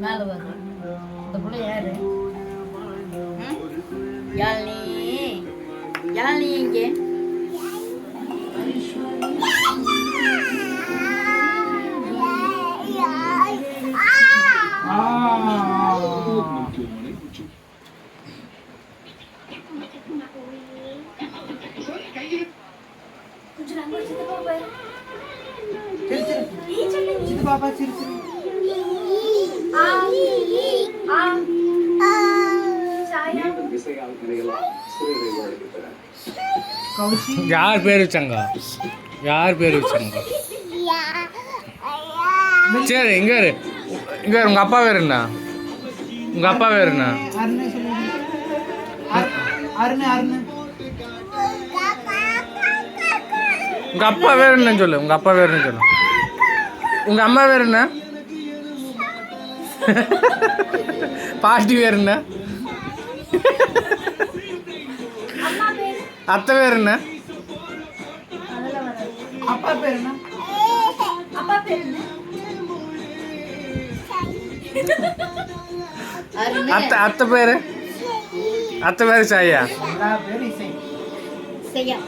மேலே வரும். இந்த பிள்ளை யாரு? யாழினி யாழினி இங்கே பாப்பா சிரி சிரி யார் பேர் வச்சாங்க? யார் பேர் வச்சாங்க? சரி இங்க இரு, இங்க இரு. உங்க அப்பா பேர் என்ன? உங்க அப்பா பேர் என்ன? அருண் சொல்லு. அருண் அருண் உங்க அப்பா பேர் என்னன்னு சொல்லு. உங்க அப்பா பேர் என்ன சொல்லு. உங்க அம்மா பேர் என்ன? பாட்டி பேர் என்ன? அத்தை பேர் என்ன? அப்பா பேர் என்ன? அத்தை அத்தை பேரு? அத்தை பேரு சாயா. எல்லா பேரும் இசை. செய்யா